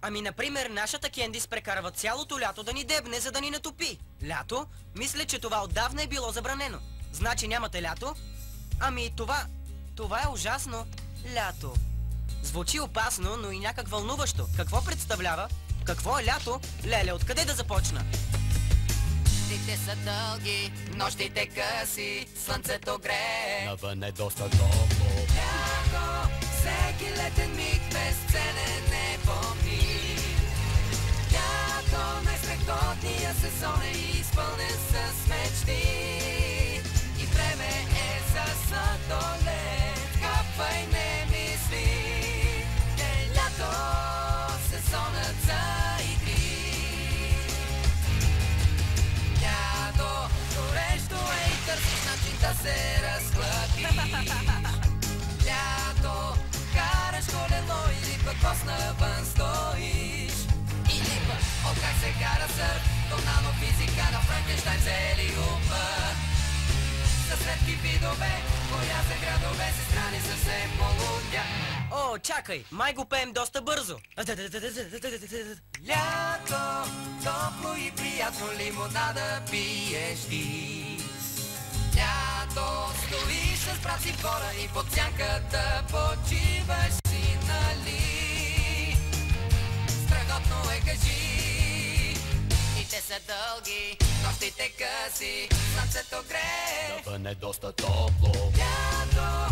Ами, например, нашата Кендис прекарва цялото лято да ни дебне, за да ни натопи. Лято? Мисля, че това отдавна е било забранено. Значи нямате лято? Ами, това е ужасно. Лято. Звучи опасно, но и някак вълнуващо. Какво представлява? Какво е лято? Леле, откъде да започна? Дните са дълги, нощите къси, слънцето грее. Навън е доста топло. Лято, всеки летен миг безценен не помни. Лято, най-страхотния сезон е изпълнен с мечти. И време е за сладолет, хапвай не мисли. Е лято, сезонът за игри. Лято, горещо е и търсиш начин да се разхлъбиш. Лято, караш колело или пък бос навън стоиш. Или пък от как се кара сърф до нанофизика на Франкенщайн взели ума. С редки видове, коя за градове се страни съвсем полудя. О, чакай, май го пеем доста бързо. Лято, топло и приятно лимонада пиеш ти. Лято, стоиш с брат си в двора и под сянката почиваш си, нали? Страхотно е, кажи. Дните са дълги, нощите къси, слънцето грее. Навън е доста топло. Лято,